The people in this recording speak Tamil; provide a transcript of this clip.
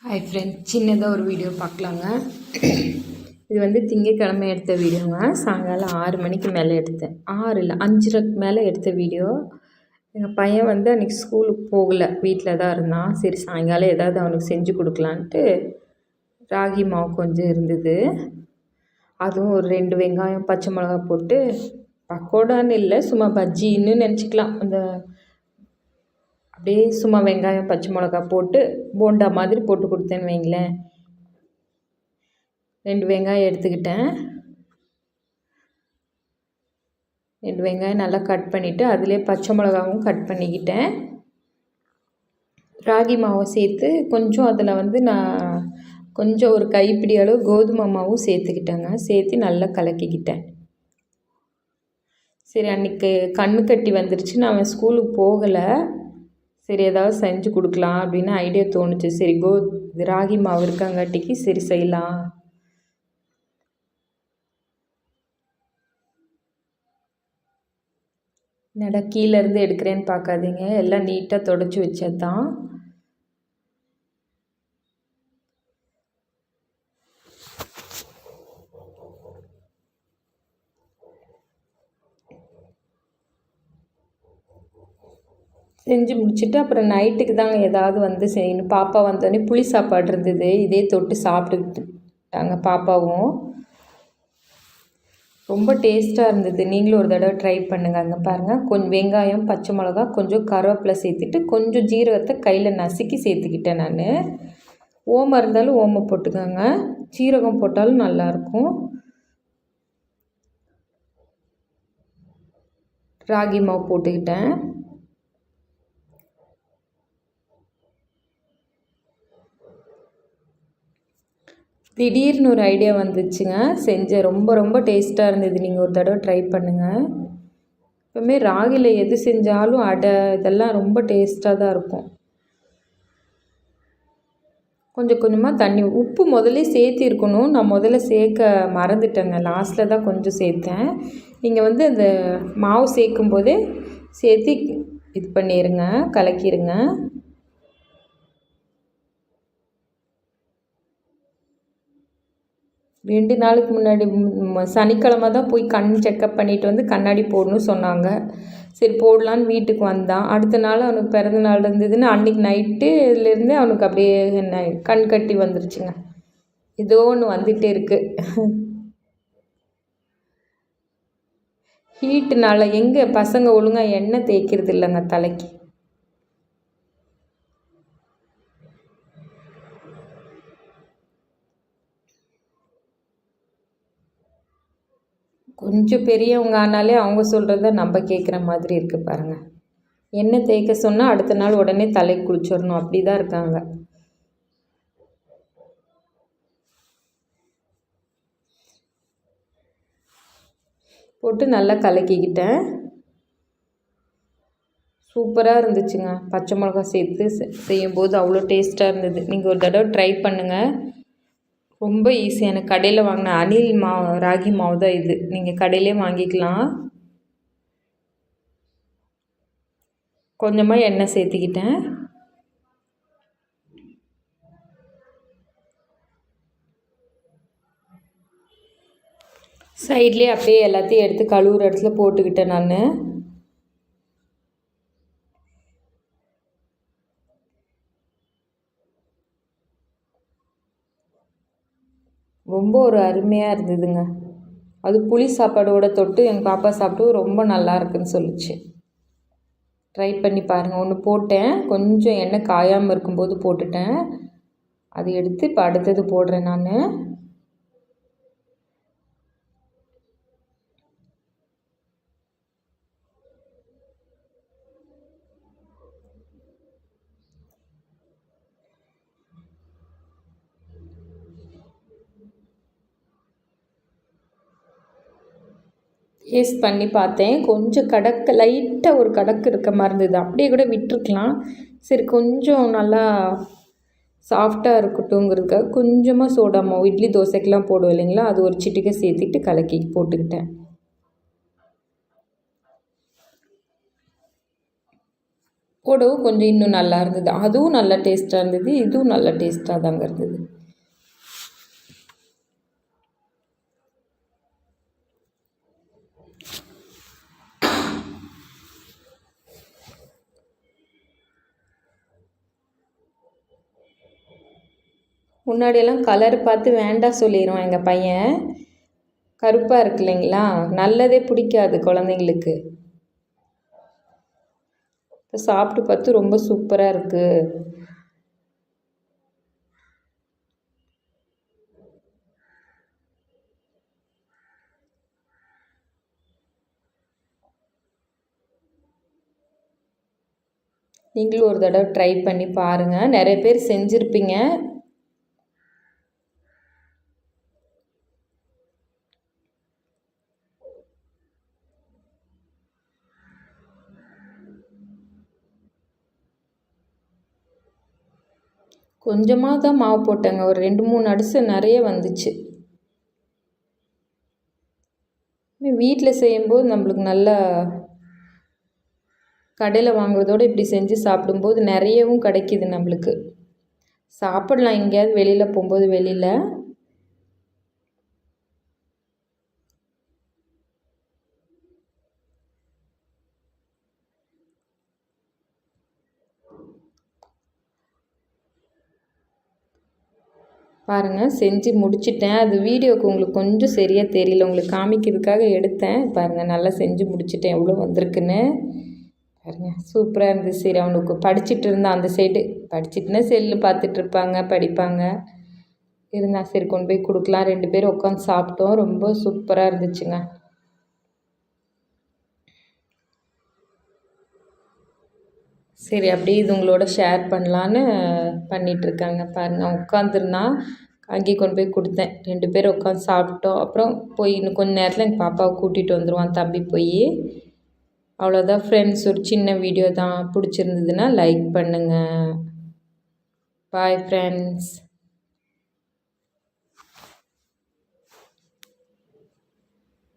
ஹாய் ஃப்ரெண்ட்ஸ், சின்னதாக ஒரு வீடியோ பார்க்கலாங்க. இது வந்து திங்கக்கிழமை எடுத்த வீடியோங்க. சாயங்காலம் 6 மணிக்கு மேலே எடுத்தேன். 6 இல்லை 5:30 மேலே எடுத்த வீடியோ. எங்கள் பையன் வந்து அன்றைக்கி ஸ்கூலுக்கு போகலை, வீட்டில் தான் இருந்தான். சரி சாயங்காலம் ஏதாவது அவனுக்கு செஞ்சு கொடுக்கலான்ட்டு ராகி மாவு கொஞ்சம் இருந்தது. அதுவும் ஒரு 2 வெங்காயம் பச்சை மிளகா போட்டு, பக்கோடான்னு இல்லை சும்மா பஜ்ஜின்னு நினச்சிக்கலாம். அந்த அப்படியே சும்மா வெங்காயம் பச்சை மிளகா போட்டு போண்டா மாதிரி போட்டு கொடுத்தேன்னு வைங்களேன். 2 வெங்காயம் எடுத்துக்கிட்டேன். 2 வெங்காயம் நல்லா கட் பண்ணிவிட்டு அதிலே பச்சை மிளகாவும் கட் பண்ணிக்கிட்டேன். ராகி மாவை சேர்த்து கொஞ்சம் அதில் வந்து நான் கொஞ்சம் ஒரு கைப்பிடி அளவு கோதுமை மாவும் சேர்த்துக்கிட்டேங்க. சேர்த்து நல்லா கலக்கிக்கிட்டேன். சரி அன்றைக்கி கண்ணு கட்டி வந்துருச்சு, நான் அவன் ஸ்கூலுக்கு போகலை. சரி ஏதாவது செஞ்சு கொடுக்கலாம் அப்படின்னு ஐடியா தோணுச்சு. சரி ராகி மாவு இருக்காங்காட்டிக்கு சரி செய்யலாம். என்னடா கீழேருந்து எடுக்கிறேன்னு பார்க்காதீங்க, எல்லாம் நீட்டாக தொடச்சி வச்சது தான். செஞ்சு முடிச்சுட்டு அப்புறம் நைட்டுக்கு தாங்க ஏதாவது வந்து செய்யணும். பாப்பா வந்தோடனே புளி சாப்பாடு இருந்தது, இதே தொட்டு சாப்பிட்டுக்கிட்டாங்க பாப்பாவும். ரொம்ப டேஸ்ட்டாக இருந்தது. நீங்களும் ஒரு தடவை ட்ரை பண்ணுங்கள். அங்கே பாருங்கள், கொஞ்சம் வெங்காயம் பச்சை மிளகா கொஞ்சம் கருவேப்பிலை சேர்த்துட்டு கொஞ்சம் ஜீரகத்தை கையில் நசுக்கி சேர்த்துக்கிட்டேன். நான் ஓமம் இருந்தாலும் ஓமம் போட்டுக்கோங்க, ஜீரகம் போட்டாலும் நல்லாயிருக்கும். ராகி மாவு போட்டுக்கிட்டேன். திடீர்னு ஒரு ஐடியா வந்துச்சுங்க, செஞ்சேன். ரொம்ப ரொம்ப டேஸ்ட்டாக இருந்தது. நீங்கள் ஒரு தடவை ட்ரை பண்ணுங்கள். எப்பவுமே ராகியில் எது செஞ்சாலும் அடை இதெல்லாம் ரொம்ப டேஸ்ட்டாக தான் இருக்கும். கொஞ்சம் கொஞ்சமாக தண்ணி, உப்பு முதல்ல சேர்த்திருக்கணும். நான் முதல்ல சேர்க்க மறந்துட்டேங்க, லாஸ்ட்டில் தான் கொஞ்சம் சேர்த்தேன். நீங்கள் வந்து அந்த மாவு சேர்க்கும் போதே சேர்த்து இது பண்ணிடுங்க, கலக்கிடுங்க. 2 நாளுக்கு முன்னாடி சனிக்கிழமை தான் போய் கண் செக்கப் பண்ணிவிட்டு வந்து கண்ணாடி போடணும்னு சொன்னாங்க. சரி போடலான்னு வீட்டுக்கு வந்தான். அடுத்த நாள் அவனுக்கு பிறந்த நாள் இருந்ததுன்னு அன்றைக்கி நைட்டு இதுலேருந்தே அவனுக்கு அப்படியே என்ன கண் கட்டி வந்துருச்சுங்க. ஏதோ ஒன்று வந்துகிட்டே இருக்குது. ஹீட்டுனால எங்கே பசங்க ஒழுங்காக எண்ணெய் தேய்க்கிறது இல்லைங்க தலைக்கு. கொஞ்சம் பெரியவங்க ஆனாலே அவங்க சொல்கிறத நம்ம கேட்குற மாதிரி இருக்குது பாருங்கள். எண்ணெய் தேய்க்க சொன்னால் அடுத்த நாள் உடனே தலைக்கு குளிச்சிடணும், அப்படி தான் இருக்காங்க. போட்டு நல்லா கலக்கிக்கிட்டேன். சூப்பராக இருந்துச்சுங்க. பச்சை மிளகா சேர்த்து செய்யும்போது அவ்வளோ டேஸ்ட்டாக இருந்தது. நீங்கள் ஒரு தடவை ட்ரை பண்ணுங்கள். ரொம்ப ஈஸியான, கடையில் வாங்கின அணில் ராகி மாவு தான் இது. நீங்கள் கடையிலே வாங்கிக்கலாம். கொஞ்சமாக எண்ணெய் சேர்த்துக்கிட்டேன். சைட்லேயே அப்படியே எல்லாத்தையும் எடுத்து கழுவுற இடத்துல போட்டுக்கிட்டேன் நான். ரொம்ப ஒரு அருமையாக இருந்ததுங்க. அது புளி சாப்பாடோட தொட்டு எங்கள் பாப்பா சாப்பிட்டு ரொம்ப நல்லா இருக்குன்னு சொல்லிச்சு. ட்ரை பண்ணி பாருங்கள். ஒன்று போட்டேன், கொஞ்சம் எண்ணெய் காயாமல் இருக்கும்போது போட்டுட்டேன். அது எடுத்து இப்போ அடுத்தது போடுறேன் நான். டேஸ்ட் பண்ணி பார்த்தேன். கொஞ்சம் கடக்கு லைட்டாக ஒரு கடக்கு இருக்க மாதிரி இருந்தது. அப்படியே கூட விட்டுருக்கலாம். சரி கொஞ்சம் நல்லா சாஃப்டாக இருக்கட்டும்ங்கிறதுக்காக கொஞ்சமாக சோடா மாவு, இட்லி தோசைக்கெலாம் போடுவோம் இல்லைங்களா, அது ஒரு சிட்டிக்கை சேர்த்துட்டு கலக்கி போட்டுக்கிட்டேன். கூடவும் கொஞ்சம் இன்னும் நல்லா இருந்தது. அதுவும் நல்லா டேஸ்ட்டாக இருந்தது, இதுவும் நல்லா டேஸ்ட்டாக தாங்க இருந்தது. முன்னாடியெல்லாம் கலர் பார்த்து வேண்டாம் சொல்லிடுவான் எங்கள் பையன். கருப்பாக இருக்கு இல்லைங்களா, நல்லதே பிடிக்காது குழந்தைங்களுக்கு. இப்போ சாப்பிட்டு பார்த்து ரொம்ப சூப்பராக இருக்குது. நீங்களும் ஒரு தடவை ட்ரை பண்ணி பாருங்கள். நிறைய பேர் செஞ்சுருப்பீங்க. கொஞ்சமாக தான் மாவு போட்டேங்க, ஒரு 2-3 அடிசு நிறைய வந்துச்சு. வீட்டில் செய்யும்போது நம்மளுக்கு நல்லா கடையில் வாங்குறதோடு இப்படி செஞ்சு சாப்பிடும்போது நிறையவும் கிடைக்கிது நம்மளுக்கு. சாப்பிடலாம் எங்கேயாவது வெளியில் போகும்போது வெளியில். பாருங்கள் செஞ்சு முடிச்சிட்டேன். அது வீடியோவுக்கு உங்களுக்கு கொஞ்சம் சரியாக தெரியல, உங்களுக்கு காமிக்கிறதுக்காக எடுத்தேன். பாருங்கள் நல்லா செஞ்சு முடிச்சிட்டேன், எவ்வளோ வந்திருக்குன்னு பாருங்கள். சூப்பராக இருந்துச்சு. சரி அவனுக்கு படிச்சுட்டு இருந்தான் அந்த சைடு, படிச்சுட்டுனா செல்லு பார்த்துட்டு இருப்பாங்க, படிப்பாங்க இருந்தால் சரி கொண்டு போய் கொடுக்கலாம். 2 பேரும் உட்காந்து சாப்பிட்டோம். ரொம்ப சூப்பராக இருந்துச்சுங்க. சரி அப்படியே இது உங்களோட ஷேர் பண்ணலான்னு பண்ணிகிட்ருக்காங்க. பாருங்கள் உட்காந்துருந்தான், அங்கேயே கொண்டு போய் கொடுத்தேன். 2 பேரும் உட்காந்து சாப்பிட்டோம். அப்புறம் போய் இன்னும் கொஞ்சம் நேரத்தில் எங்கள் பாப்பாவை கூட்டிகிட்டு வந்துடுவான் தம்பி போய். அவ்வளோதான் ஃப்ரெண்ட்ஸ், ஒரு சின்ன வீடியோ தான். பிடிச்சிருந்ததுன்னா லைக் பண்ணுங்கள். Bye friends.